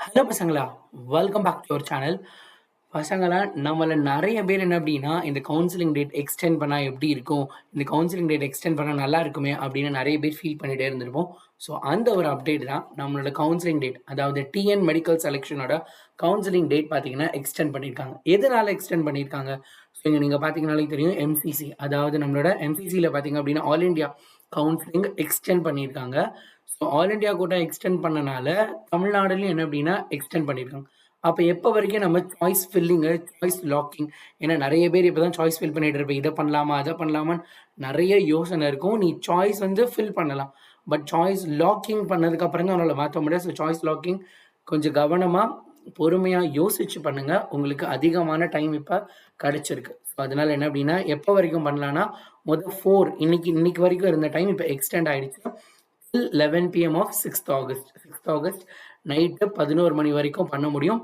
Hello பசங்களா, welcome back to your channel. பசங்களா, நம்மள நெறைய பேர் என்ன அப்டின்னா, இந்த கவுன்சிலிங் டேட் எக்ஸ்டெண்ட் பண்ணா எப்டி இருக்கும்? இந்த கவுன்சிலிங் டேட் எக்ஸ்டெண்ட் பண்ணா நல்லா இருக்குமே! அப்டின்னு நெறைய பேர் ஃபீல் பண்ணிட்டே இருந்திருப்போம். ஸோ, அந்த ஒரு அப்டேட் தான் நம்மளோட கவுன்சிலிங் டேட். அதாவது டிஎன் மெடிக்கல் செலக்ஷனோட கவுன்சிலிங் டேட் பார்த்தீங்கன்னா, எக்ஸ்டெண்ட் பண்ணியிருக்காங்க. எதனால எக்ஸ்டெண்ட் பண்ணியிருக்காங்க? ஸோ, இங்க நீங்க பார்த்தீங்கனாலே தெரியும் எம்சிசி. அதாவது நம்மளோட எம்சிசில பார்த்தீங்க அப்டின்னா, ஆல் இண்டியா கவுன்சிலிங் எக்ஸ்டெண்ட் பண்ணியிருக்காங்க. So, all India quota extend பண்ணனால, தமிழ்நாடுலயும் என்ன அப்டின்னா, எக்ஸ்டெண்ட் பண்ணியிருக்காங்க. அப்ப எப்ப வரைக்கும் நம்ம சாய்ஸ் ஃபில்லிங்கு, சாய்ஸ் லாக்கிங் ஏன்னா நெறைய பேர் இப்ப தான் சாய்ஸ் ஃபில் பண்ணிட்டு இருப்பீங்க. இத பண்ணலாமா? அத பண்ணலாமான்னு நெறைய யோசனை இருக்கும். நீ சாய்ஸ் வந்து ஃபில் பண்ணலாம். பட் சாய்ஸ் லாக்கிங் பண்ணதுக்கு அப்புறம் தான் உன்னால மாத்த முடியாது. ஸோ சாய்ஸ் லாக்கிங் கொஞ்சம் கவனமா, பொறுமையா யோசிச்சு பண்ணுங்க. உங்களுக்கு அதிகமான டைம் இப்ப கிடைச்சிருக்கு. ஸோ அதனால என்ன அப்டின்னா, எப்ப வரைக்கும் பண்ணலான்னா, 4 இன்னைக்கு வரைக்கும் இருந்த டைம் இப்ப எக்ஸ்டெண்ட் ஆயிடுச்சு. Till 11 PM of 6th August. 6th August night 11 மணி வரைக்கும் பண்ண முடியும்.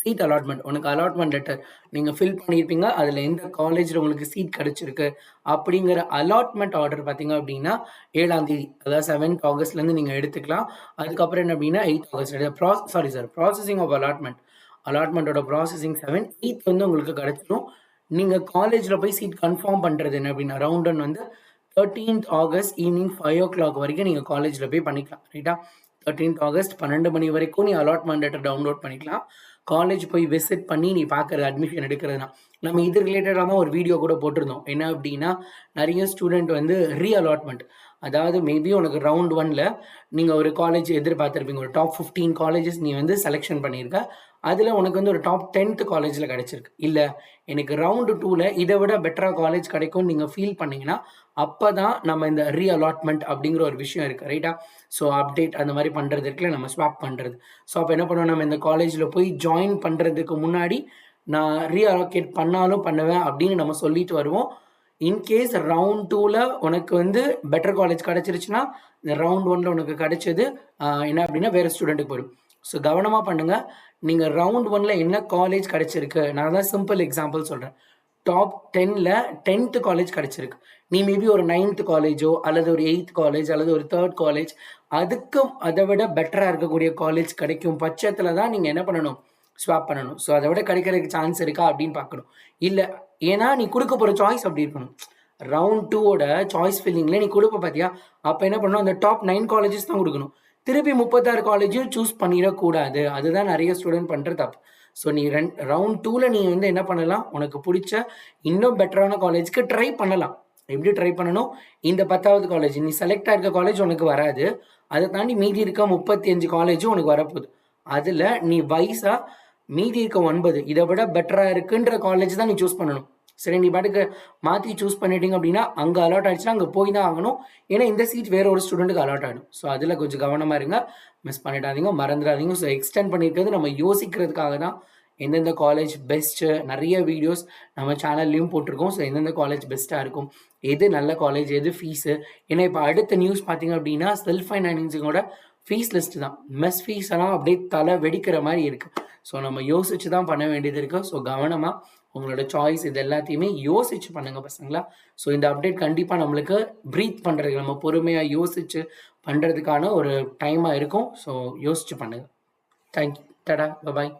சீட் அலாட்மெண்ட் உனக்கு அலாட்மெண்ட் லெட்டர் நீங்க ஃபில் பண்ணியிருப்பீங்க. அதுல எந்த காலேஜ்ல உங்களுக்கு சீட் கிடைச்சிருக்கு அப்படிங்கிற அலாட்மெண்ட் ஆர்டர் பார்த்தீங்க அப்படின்னா 7ஆம் தேதி அதாவது 7th ஆகஸ்ட்லேருந்து நீங்க எடுத்துக்கலாம். அதுக்கப்புறம் என்ன அப்படின்னா 8th ஆகஸ்ட் ப்ராசஸிங் ஆஃப் அலாட்மெண்ட்டோட ப்ராசஸிங் 7 8th வந்து உங்களுக்கு கிடைச்சிரும். நீங்க காலேஜ்ல போய் சீட் கன்ஃபார்ம் பண்றது என்ன அப்படின்னா ரவுண்ட் ஒன் வந்து 13th ஆகஸ்ட் ஈவினிங் 5 o'clock வரைக்கும் நீங்க காலேஜ்ல போய் பண்ணிக்கலாம். ரைட்டா? 13th ஆகஸ்ட் 12 மணி வரைக்கும் நீ அலாட்மெண்ட் லெட்டர் டவுன்லோட் பண்ணிக்கலாம். காலேஜ் போய் விசிட் பண்ணி நீ பார்க்குறது அட்மிஷன் எடுக்கிறதுனா நம்ம இது ரிலேட்டடாக தான் ஒரு வீடியோ கூட போட்டிருந்தோம். என்ன அப்படின்னா நிறைய ஸ்டூடெண்ட் வந்து ரீஅலாட்மெண்ட் அதாவது மேபி உனக்கு ரவுண்ட் ஒன்ல நீங்கள் ஒரு காலேஜ் எதிர்பார்த்துருப்பீங்க. ஒரு டாப் 15 காலேஜஸ் நீ வந்து செலெக்ஷன் பண்ணியிருக்க. அதில் உனக்கு வந்து ஒரு டாப் 10th காலேஜில் கிடைச்சிருக்கு. இல்லை எனக்கு ரவுண்டு 2ல இதை விட பெட்டராக காலேஜ் கிடைக்கும்னு நீங்கள் ஃபீல் பண்ணீங்கன்னா அப்போ தான் நம்ம இந்த ரீஅலாட்மெண்ட் அப்படிங்கிற ஒரு விஷயம் இருக்குது. ரைட்டா? ஸோ அப்டேட் அந்த மாதிரி பண்ணுறது இருக்குல்ல, நம்ம ஸ்வாப் பண்ணுறது. ஸோ அப்போ என்ன பண்ணுவோம், நம்ம இந்த காலேஜில் போய் ஜாயின் பண்ணுறதுக்கு முன்னாடி நான் ரீஅலோகேட் பண்ணாலும் பண்ணுவேன் அப்படின்னு நம்ம சொல்லிட்டு வருவோம். இன்கேஸ் ரவுண்ட் 2ல உனக்கு வந்து பெட்டர் காலேஜ் கிடைச்சிருச்சுன்னா இந்த ரவுண்ட் 1ல உனக்கு கிடைச்சது என்ன அப்படின்னா வேறு ஸ்டூடெண்ட்டுக்கு போயிடும். ஸோ கவனமாக பண்ணுங்கள். நீங்கள் ரவுண்ட் 1ல என்ன காலேஜ் கிடைச்சிருக்கு, நான் தான் சிம்பிள் எக்ஸாம்பிள் சொல்கிறேன். டாப் 10ல 10th காலேஜ் கிடைச்சிருக்கு. நீ மேபி ஒரு 9th காலேஜோ அல்லது ஒரு 8th காலேஜ் அல்லது ஒரு 3rd காலேஜ் அதுக்கும் அதை விட பெட்டராக இருக்கக்கூடிய காலேஜ் கிடைக்கும் பட்சத்தில் தான் நீங்கள் என்ன பண்ணணும், ஸ்வாப் பண்ணணும். ஸோ அதை விட கிடைக்கிறதுக்கு சான்ஸ் இருக்கா அப்படின்னு பார்க்கணும். இல்லை ஏன்னா நீ கொடுக்க போகிற சாய்ஸ் அப்படி இருக்கணும். ரவுண்ட் 2ஓட சாய்ஸ் ஃபில்லிங்கில் நீ கொடுப்ப பார்த்தியா, அப்போ என்ன பண்ணணும், அந்த டாப் 9 காலேஜஸ் தான் கொடுக்கணும். திருப்பி 36 காலேஜும் சூஸ் பண்ணிடக்கூடாது. அதுதான் நிறைய ஸ்டூடெண்ட் பண்ணுற தப்பு. ஸோ நீ ரவுண்ட் 2ல நீ வந்து என்ன பண்ணலாம், உனக்கு பிடிச்ச இன்னும் பெட்டரான காலேஜ்க்கு ட்ரை பண்ணலாம். எப்படி ட்ரை பண்ணணும், இந்த 10வது காலேஜ் நீ செலக்ட் ஆகிருக்க காலேஜ் உனக்கு வராது. அதை தாண்டி மீதி இருக்க 35 காலேஜும் உனக்கு வரப்போகுது. அதில் நீ வைஸாக மீதி இருக்க 9 இதை விட பெட்டராக இருக்குன்ற காலேஜ் தான் நீ சூஸ் பண்ணணும். சரி, நீ பாட்டுக்கு மாற்றி சூஸ் பண்ணிட்டீங்க அப்படின்னா அங்கே அலாட் ஆகிடுச்சுன்னா அங்கே போய் தான் ஆகணும். ஏன்னா இந்த சீட் வேற ஒரு ஸ்டூடெண்ட்டுக்கு அலாட் ஆகிடும். ஸோ அதில் கொஞ்சம் கவனமாக இருங்க, மிஸ் பண்ணிடாதீங்க, மறந்துடாதீங்க. ஸோ எக்ஸ்டெண்ட் பண்ணியிருக்கிறது நம்ம யோசிக்கிறதுக்காக தான். எந்தெந்த காலேஜ் பெஸ்ட்டு நிறைய வீடியோஸ் நம்ம சேனல்லையும் போட்டிருக்கோம். ஸோ எந்தெந்த காலேஜ் பெஸ்ட்டாக இருக்கும், எது நல்ல காலேஜ், எது ஃபீஸு. ஏன்னா இப்போ அடுத்த நியூஸ் பார்த்தீங்க அப்படின்னா செல்ஃப் ஃபைனான்சிங்கோட ஃபீஸ் லிஸ்ட்டு தான். மெஸ் ஃபீஸ் எல்லாம் அப்படியே தலை வெடிக்கிற மாதிரி இருக்குது. ஸோ நம்ம யோசிச்சு தான் பண்ண வேண்டியது இருக்குது. ஸோ கவனமாக உங்களோட சாய்ஸ் இது எல்லாத்தையுமே யோசிச்சு பண்ணுங்கள் பசங்களா. ஸோ இந்த அப்டேட் கண்டிப்பாக நம்மளுக்கு ப்ரீத் பண்ணுறதுக்கு நம்ம பொறுமையாக யோசிச்சு பண்ணுறதுக்கான ஒரு டைமாக இருக்கும். ஸோ யோசிச்சு பண்ணுங்கள். தேங்க்யூ. டடா, பபாய்.